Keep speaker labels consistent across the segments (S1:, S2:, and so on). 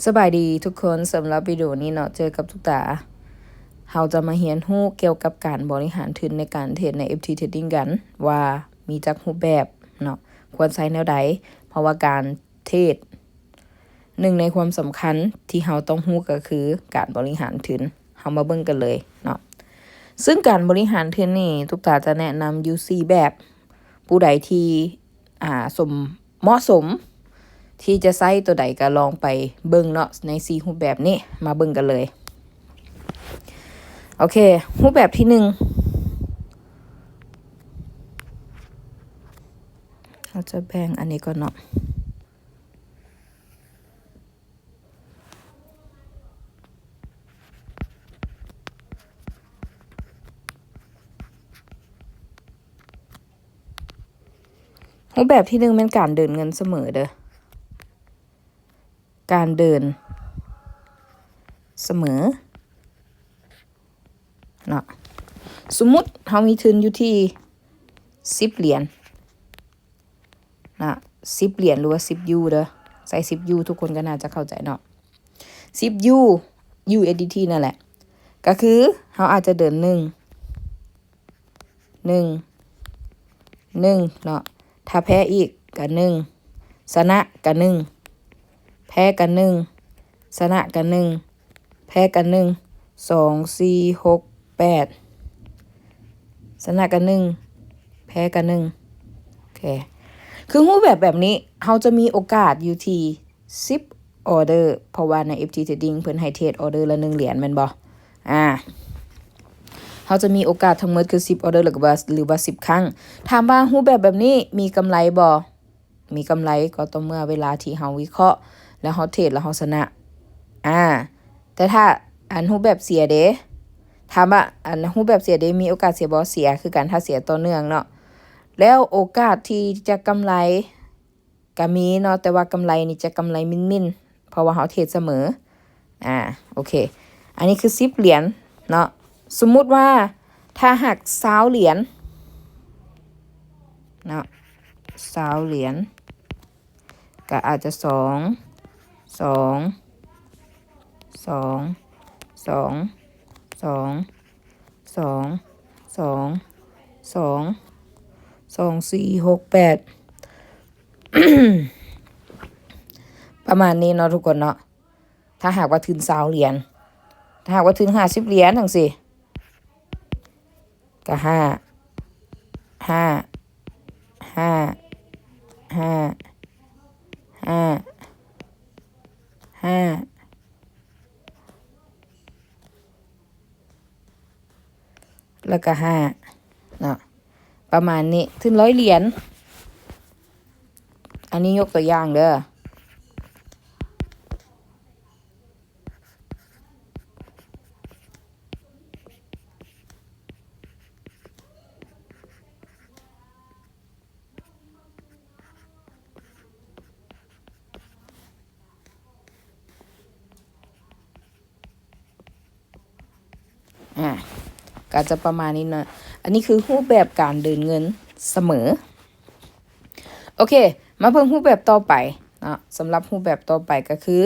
S1: สบายดีทุกคนสำหรับวิดีโอนี้เนาะเจอกับทุกตาเราจะมาเรียนรู้เกี่ยวกับการบริหารทุนในการเทรดใน FT Trading กันว่ามีจักรูปแบบเนาะควรใช้แนวใดเพราะว่าการเทรดหนึ่งในความสำคัญที่เราต้องรู้ก็คือการบริหารทุนเรามาเบิ่งกันเลยเนาะซึ่งการบริหารทุนนี่ทุกตาจะแนะนำอยู่4แบบผู้ใดที่เหมาะสมที่จะใช้ตัวใดก็ลองไปเบิ่งเนาะใน4รูปแบบนี้มาเบิ่งกันเลยโอเครูปแบบที่1เราจะแบ่งอันนี้ก่อนเนาะรูปแบบที่1เป็นการเดินเงินเสมอเด้อการเดินเสมอเนาะสมมุติเรามีทุนอยู่ที่10เหรียญนะ10เหรียญหรือว่า10ยูเด้อใส่10ยูทุกคนก็น่าจะเข้าใจเนาะ10ยู USDT นั่นแหละก็คือเราอาจจะเดิน1เนาะถ้าแพ้อีกก็1ชนะก็1แพ้ก็1ชนะก็1แพ้ก็1 2 4 6 8ชนะก็1แพ้ก็1โอเคคือรูปแบบนี้เราจะมีโอกาสอยู่ที่10ออเดอร์เพราะว่าใน FT Trading เพิ่นให้เทรดออเดอร์ละ1เหรียญแม่นบ่เราจะมีโอกาสทั้งหมดคือ10ออเดอร์หรือว่า10ครั้งถามว่ารูปแบบนี้มีกำไรบ่มีกำไรก็ต่อเมื่อเวลาที่เราวิเคราะห์แล้วเราเทรดแล้วเราชนะแต่ถ้าอันรูปแบบเสียเด้ถามว่าอันรูปแบบเสียเด้มีโอกาสเสียบ่เสียคือกันถ้าเสียต่อเนื่องเนาะแล้วโอกาสที่จะกำไรก็มีเนาะแต่ว่ากำไรนี่จะกำไรมินๆเพราะว่าเราเทรดเสมอโอเคอันนี้คือ10เหรียญเนาะสมมุติว่าถ้าหัก20เหรียญเนาะ20เหรียญก็อาจจะ2 4 6 8 ประมาณนี้เนาะทุกคนเนาะถ้าหากว่าถึง20เหรียญถ้าหากว่าถึง50เหรียญจังซี่ก็5แล้วก็5เนาะประมาณนี้ถึง100เหรียญอันนี้ยกตัวอย่างเด้อก็จะประมาณนี้นะอันนี้คือรูปแบบการเดินเงินเสมอโอเคมาเพิ่มรูปแบบต่อไปเนาะสำหรับรูปแบบต่อไปก็คือ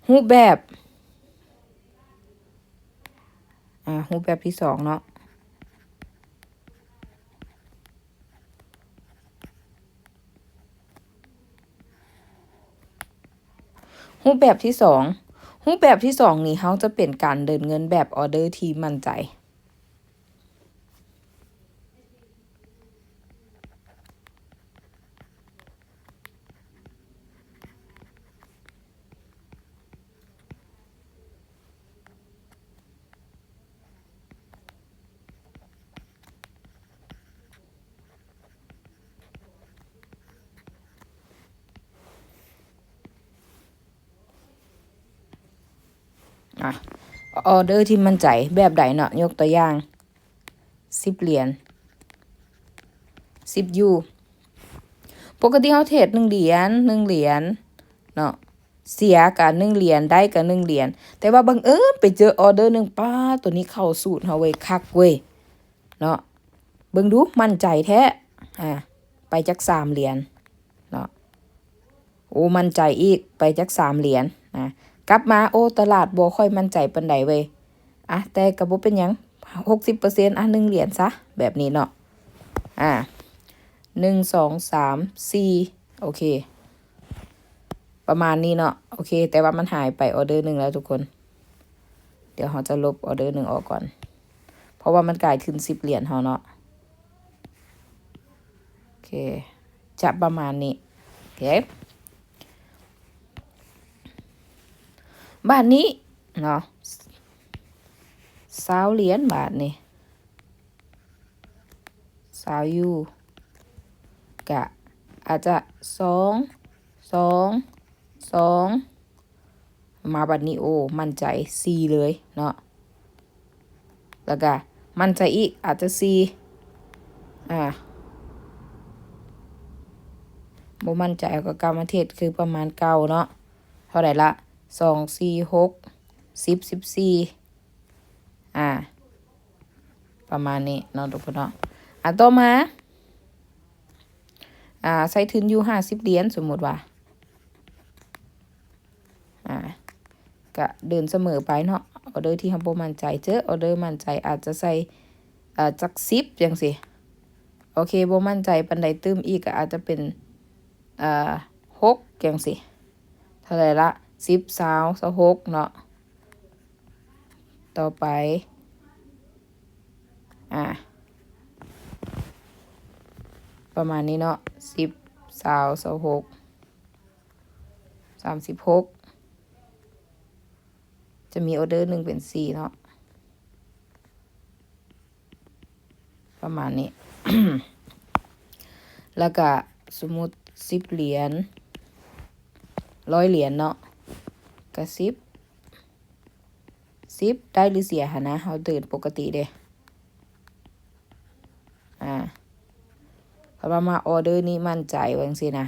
S1: รูปแบบรูปแบบที่2เนาะรูปแบบที่2รูปแบบที่2นี่เขาจะเป็นการเดินเงินแบบออเดอร์ที่มั่นใจออเดอร์ที่มั่นใจแบบใดเนาะยกตัวอย่าง10เหรียญ10ยูปกติเฮาเทรด1เหรียญเนาะเสียกับ1เหรียญได้กับ1เหรียญแต่ว่าบังเอิญไปเจอออเดอร์นึงป้าตัวนี้เข้าสูตรเฮาเว้ยคักเว้ยเนาะเบิ่งดูมั่นใจแท้ไปจัก3เหรียญเนาะโอ้มั่นใจอีกไปจัก3เหรียญ กลับมาโอ้ตลาดบ่ค่อยมั่นใจปานใดเว้ยแต่ก็บ่เป็นหยัง60%1เหรียญซะแบบนี้เนาะ1 2 3 4โอเคประมาณนี้เนาะโอเคแต่ว่ามันหายไปออเดอร์หนึ่งแล้วทุกคนเดี๋ยวเราจะลบออเดอร์หนึ่งออกก่อนเพราะว่ามันกลายถึง10เหรียญเราเนาะโอเคจะประมาณนี้โอเคบาทนี้เนาะ20เหรียญบาทนี่20ยูกะอาจจะ2 มาบัดนี้โอ้มั่นใจ4เลยเนาะแล้วก็มั่นใจอีกอาจจะ4บ่มั่นใจก็กรรมเทศคือประมาณ9เนาะเท่าไหร่ละ2 4 6 10 14ประมาณนี้เนาะทุกคนเนาะต่อมาใส่ทุนอยู่50เหรียญสมมุติว่าก็เดินเสมอไปเนาะออเดอร์ที่เราบ่มั่นใจเจอออเดอร์มั่นใจอาจจะใส่จัก10จังซี่โอเคบ่มั่นใจปานใดตื้มอีกก็อาจจะเป็น6จังซี่เท่าไหร่ละ10 20 26เนาะต่อไปประมาณนี้เนาะ10 20 26 36จะมีออเดอร์1เป็น4เนาะประมาณนี้ แล้วก็สมมุติ10เหรียญ100เหรียญเนาะก็10ได้หรือเสียหะนะเราเดินปกติเด้เพราะว่ามาออเดอร์นี้มั่นใจว่าจังซี่นะ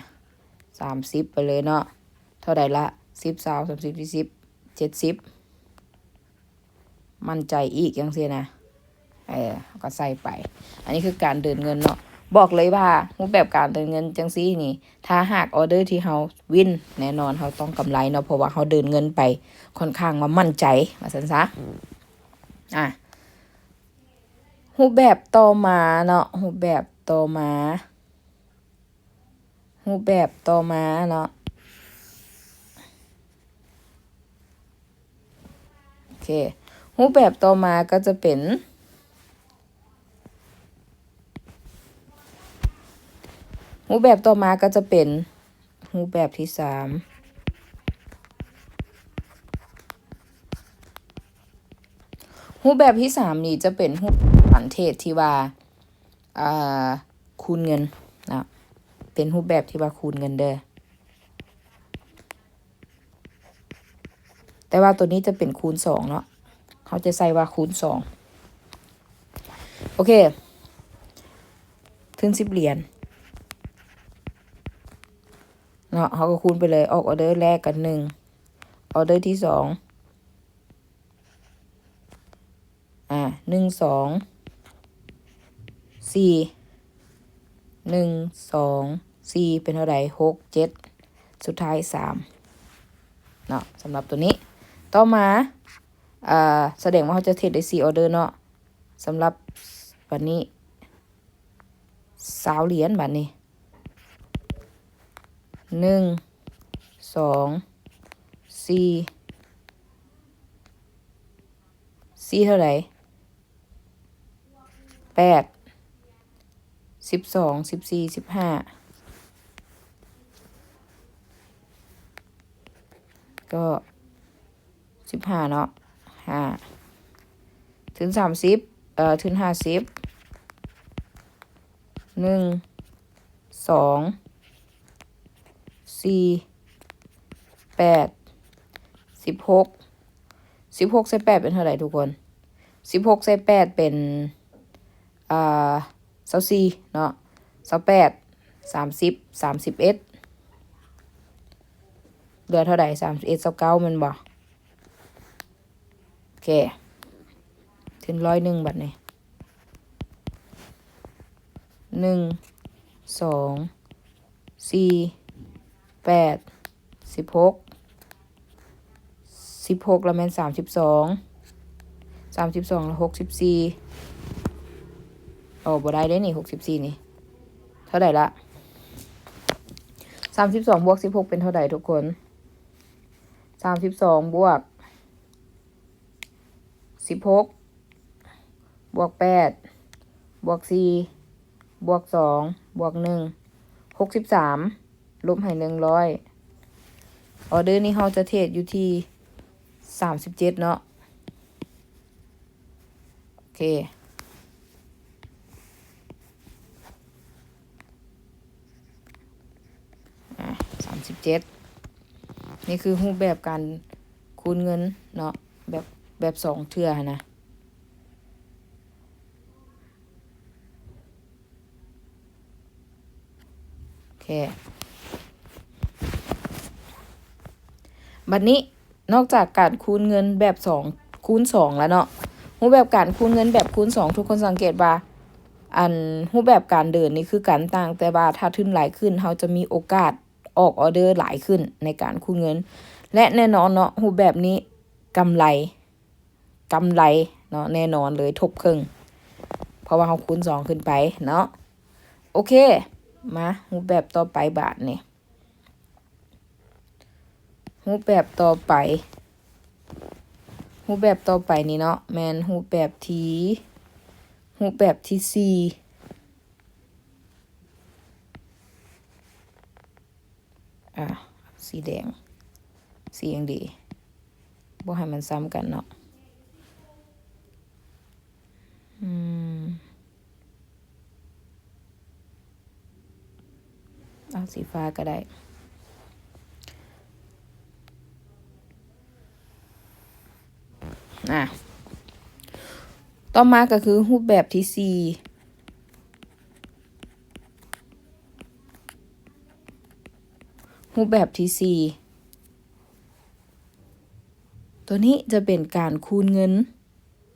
S1: 30ไปเลยเนาะเท่าใดละ10 20 30 40 70มั่นใจอีกจังซี่นะก็ใส่ไปอันนี้คือการเดินเงินเนาะบอกเลยว่ารูปแบบการเดินเงินจังซี่นี่ถ้าหากออเดอร์ที่เฮาวินแน่นอนเฮาต้องกำไรเนาะเพราะว่าเฮาเดินเงินไปค่อนข้างว่ามั่นใจว่าซั่นซะรูปแบบต่อมาเนาะรูปแบบต่อมาเนาะโอเครูปแบบต่อมาก็จะเป็นรูปแบบต่อมาก็จะเป็นรูปแบบที่3รูปแบบที่3นี่จะเป็นรูปประเทศที่ว่าคูณเงินนะเป็นรูปแบบที่ว่าคูณเงินเด้อแต่ว่าตัวนี้จะเป็นคูณ2เนาะเขาจะใส่ว่าคูณ2โอเคถึง10เหรียญเนาะเขาก็คูณไปเลยออกออเดอร์แรกกัน1ออเดอร์ที่21 2 4 1 2 4เป็นเท่าไหร่6 7สุดท้าย3เนาะสำหรับตัวนี้ต่อมาแสดงว่าเขาจะเทรดได้4ออเดอร์เนาะสำหรับวันนี้20เหรียญบัดนี้1 2 4เท่าไหร่8 12 14 15ก็15เนาะ5ถึง30ถึง50 1 2 4 8 16 16ใส่8เป็นเท่าไหร่ทุกคน16ใส่8เป็น24เนาะ28 30 31เหลือเท่าไหร่31 29มันบ่โอเคถึง101บัดนี้1 2 4 8 16 16แล้วแม่น32แล้ว64บ่ได้เด้นี่64นี่เท่าใดละ32บวก16เป็นเท่าใดทุกคน32บวก16บวก8บวก4บวก2บวก1 63ลบให้100ออเดอร์นี้เราจะเทรดอยู่ที่37เนาะโอเค37นี่คือรูปแบบการคูณเงินเนาะแบบ2เทื่อนะโอเคบัดนี้นอกจากการคูณเงินแบบ2คูณ2แล้วเนาะรูปแบบการคูณเงินแบบคูณ2ทุกคนสังเกตว่ารูปแบบการเดินนี่คือการต่างแต่ว่าถ้าทุนหลายขึ้นเราจะมีโอกาสออกออเดอร์หลายขึ้นในการคูณเงินและแน่นอนเนาะรูปแบบนี้กำไรเนาะแน่นอนเลยทบครึ่งเพราะว่าเราคูณ2ขึ้นไปเนาะโอเคมารูปแบบต่อไปบาทนี่รูปแบบต่อไปนี่เนาะแม่นรูปแบบที่4สีแดงสียังดีบ่ให้มันซ้ำกันเนาะเอาสีฟ้าก็ได้ต่อมาก็คือรูปแบบที่4ตัวนี้จะเป็นการคูณเงิน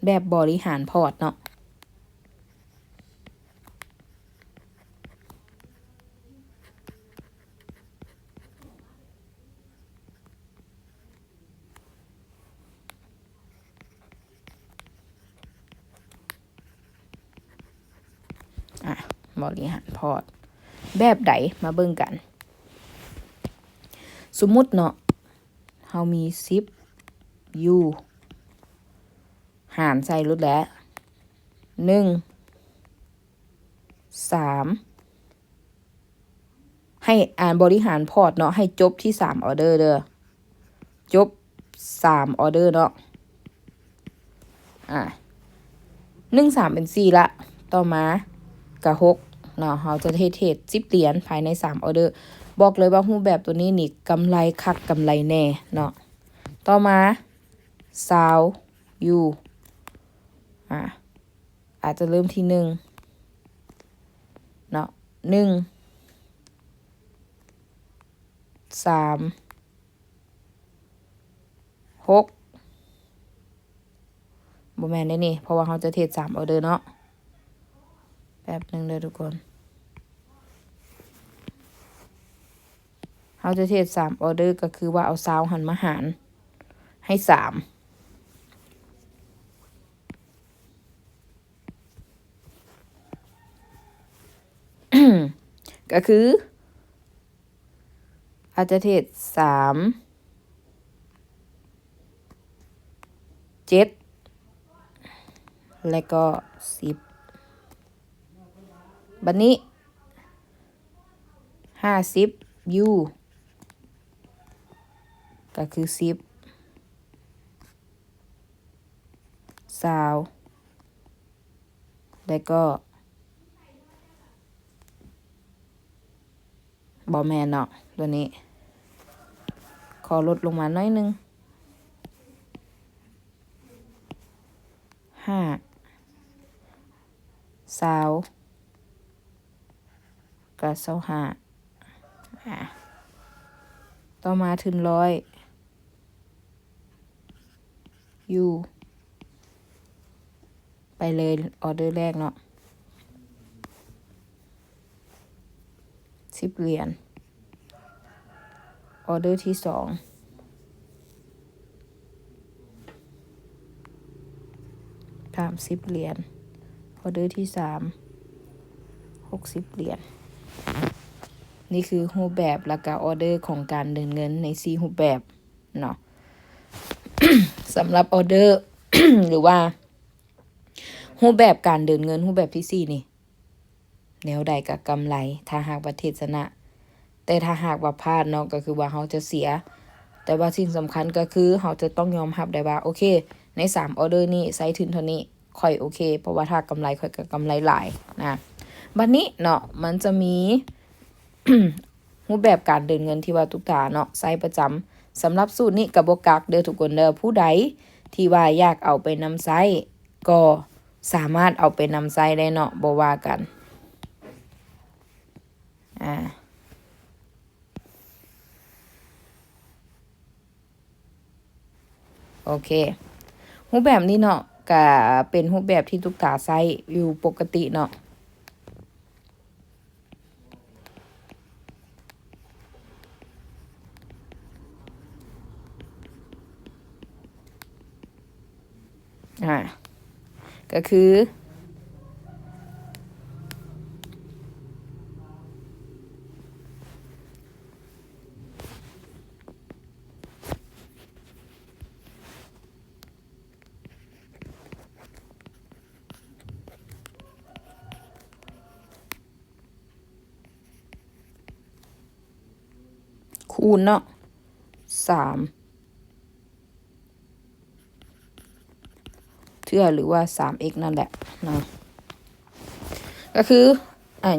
S1: แบบบริหารพอร์ตเนาะบริหารพอร์ตแบบใดมาเบิ่งกันสมมุติเนาะเฮามี10 U หารใส่ลดแล้ว3ให้บริหารพอร์ตเนาะให้จบที่3ออเดอร์เด้อจบ3ออเดอร์เนาะ13เป็น4ละต่อมาก็6เนาะเราจะเทรด10เหรียญภายใน3ออเดอร์บอกเลยว่ารูปแบบตัวนี้นี่กำไรคักกำไรแน่เนาะต่อมา20 U อาจจะเริ่มที่1เนาะ3 6บ่แม่นได้นี่เพราะว่าเราจะเทรด3ออเดอร์เนาะแป๊บนึงเด้อทุกคนเราจะเทรด3ออเดอร์ก็คือว่าเอา20หันมาหารให้3ก็คืออาจจะเทรด3 7และก็10บัดนี้50 U ก็คือ10 20แล้วก็บ่แม่นเนาะตัวนี้ขอลดลงมาหน่อยนึง5 20กับ25ต่อมาถึง100 U ไปเลยออเดอร์แรกเนาะ10เหรียญออเดอร์ที่2 30 เหรียญออเดอร์ที่3 60 เหรียญนี่คือรูปแบบแล้วก็ออเดอร์ของการเดินเงินใน4รูปแบบเนาะ สำหรับออเดอร์ หรือว่ารูปแบบการเดินเงินรูปแบบที่4นี่แนวใดก็กำไรถ้าหากว่าเทศนะแต่ถ้าหากว่าพลาดเนาะก็คือว่าเราจะเสียแต่ว่าสิ่งสำคัญก็คือเราจะต้องยอมรับได้ว่าโอเคใน3ออเดอร์นี้ใส่ทุนเท่านี้ค่อยโอเคเพราะว่าถ้ากำไรค่อยก็กำไรหลายนะบัดนี้เนาะมันจะมี รูปแบบการเดินเงินที่ว่าทุกตาเนาะใช้ประจำสำหรับสูตรนี้ก็บ่กักเด้อทุกคนเด้อผู้ใดที่ว่าอยากเอาไปนำใช้ก็สามารถเอาไปนำใช้ได้เนาะบ่ว่ากันโอเครูปแบบนี้เนาะก็เป็นรูปแบบที่ทุกตาใช้อยู่ปกติเนาะก็คือคูณเนาะ3เทื่อหรือว่า 3x นั่นแหละเนาะก็คือ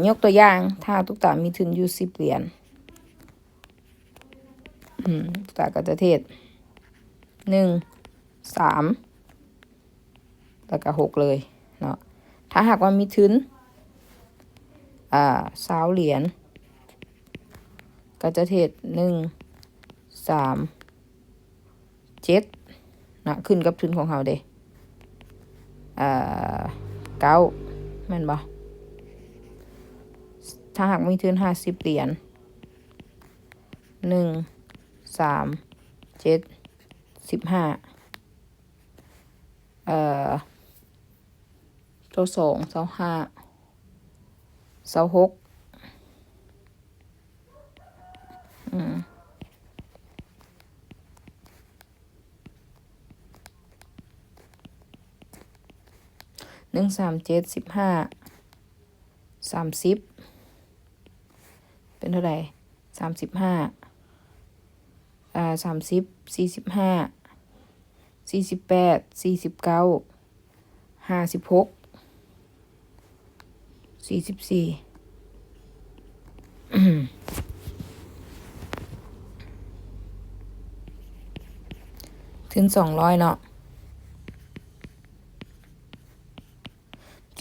S1: ยกตัวอย่างถ้าทุกตามีทุนอยู่10 เหรียญทุกตาก็จะเทศ1 3แล้วก็6เลยเนาะถ้าหากว่ามีทุน20 เหรียญก็จะเทศ1 3 7นะขึ้นกับทุนของเราเด้9แม่นบ่ถ้าหากมีทุน50 เหรียญ1 3 7 1522 25 261 3 7 15 30เป็นเท่าไหร่3530 45 48 49 56 44ถึง200เนาะ75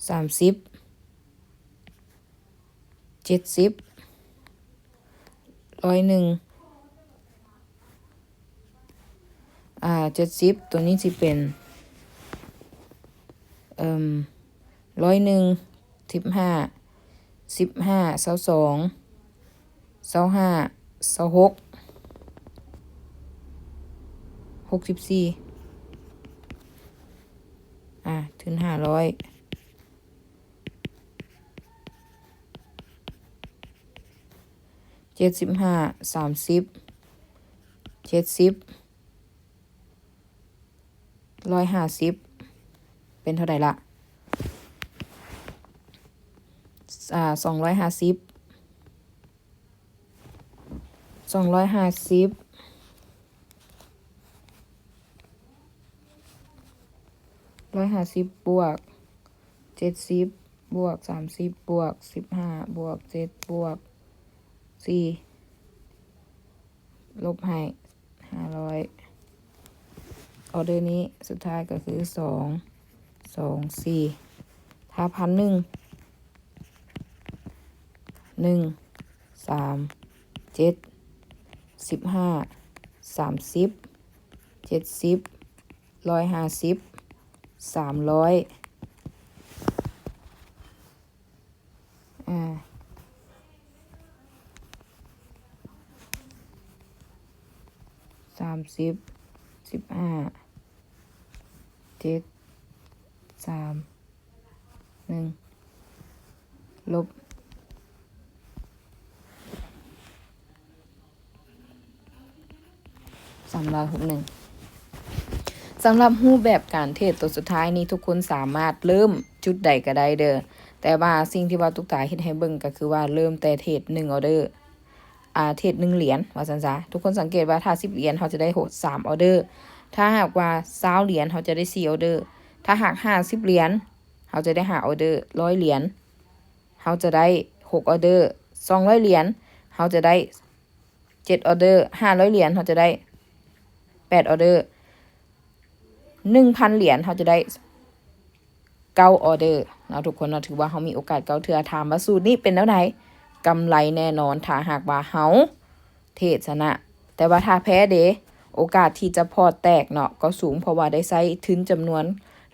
S1: 30 70 10170ตัวนี้สิเป็น101 15 22 25 26 64ถึง500 75 30 70 150เป็นเท่าไหร่ละ250 150บวก70บวก30บวก15บวก7บวก4ลบให้500ออเดอร์นี้สุดท้ายก็คือ224ถ้า1,100 1 3 7 15 30 70 150 300 30 15 7 3 1ลบ361สำหรับรูปแบบการเทรดตัวสุดท้ายนี้ทุกคนสามารถเริ่มจุดใดก็ได้เด้อแต่ว่าสิ่งที่ว่าตุกตาเฮ็ดให้เบิ่งก็คือว่าเริ่มแต่เทรด1ออเดอร์เทรด1เหรียญว่าซั่นซะทุกคนสังเกตว่าถ้า10เหรียญเฮาจะได้3ออเดอร์ถ้าหากว่า20เหรียญเฮาจะได้4ออเดอร์ถ้าหาก50เหรียญเฮาจะได้5ออเดอร์100เหรียญเฮาจะได้6ออเดอร์200เหรียญเฮาจะได้7ออเดอร์500เหรียญเฮาจะได้8ออเดอร์ 1,000 เหรียญเฮาจะได้9ออเดอร์เนาะทุกคนเนาะถือว่าเฮามีโอกาส9เทื่อถามว่าสูตรนี้เป็นแนวไหนกำไรแน่นอนถ้าหากว่าเฮาเทรดชนะแต่ว่าถ้าแพ้เด้โอกาสที่จะพอร์ตแตกเนาะก็สูงเพราะว่าได้ใช้ทุนจำนวน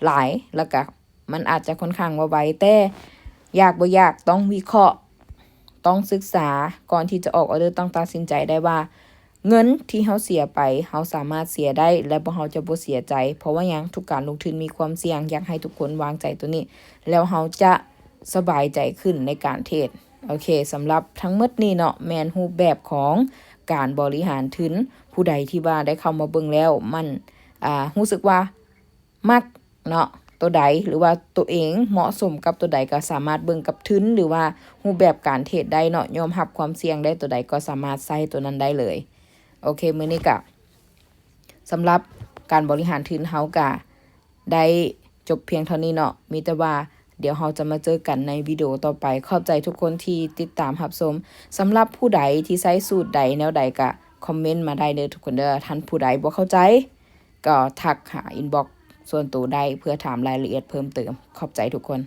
S1: หลายแล้วก็มันอาจจะค่อนข้างว่าไวแต่ยากบ่ยากต้องวิเคราะห์ต้องศึกษาก่อนที่จะออกออเดอร์ต้องตัดสินใจได้ว่าเงินที่เฮาเสียไปเฮาสามารถเสียได้และบ่เฮาจะบ่เสียใจเพราะว่าหยังทุกการลงทุนมีความเสี่ยงอยากให้ทุกคนวางใจตัวนี้แล้วเฮาจะสบายใจขึ้นในการเทรดโอเคสำหรับทั้งหมดนี้เนาะแม่นรูปแบบของการบริหารทุนผู้ใดที่ว่าได้เข้ามาเบิ่งแล้วมันรู้สึกว่ามักเนาะตัวใดหรือว่าตัวเองเหมาะสมกับตัวใดก็สามารถเบิ่งกับทุนหรือว่ารูปแบบการเทรดได้เนาะยอมรับความเสี่ยงได้ตัวใดก็สามารถใช้ตัวนั้นได้เลยโอเคมื้อนี้ก็สำหรับการบริหารทุนเฮาก็ได้จบเพียงเท่านี้เนาะมีแต่ว่าเดี๋ยวเราจะมาเจอกันในวิดีโอต่อไปขอบใจทุกคนที่ติดตามรับชมสำหรับผู้ใดที่ใช้สูตรใดแนวใดก็คอมเมนต์มาได้เด้อทุกคนเด้อท่านผู้ใดบ่เข้าใจก็ทักหาอินบ็อกซ์ส่วนตัวได้เพื่อถามรายละเอียดเพิ่มเติมขอบใจทุกคน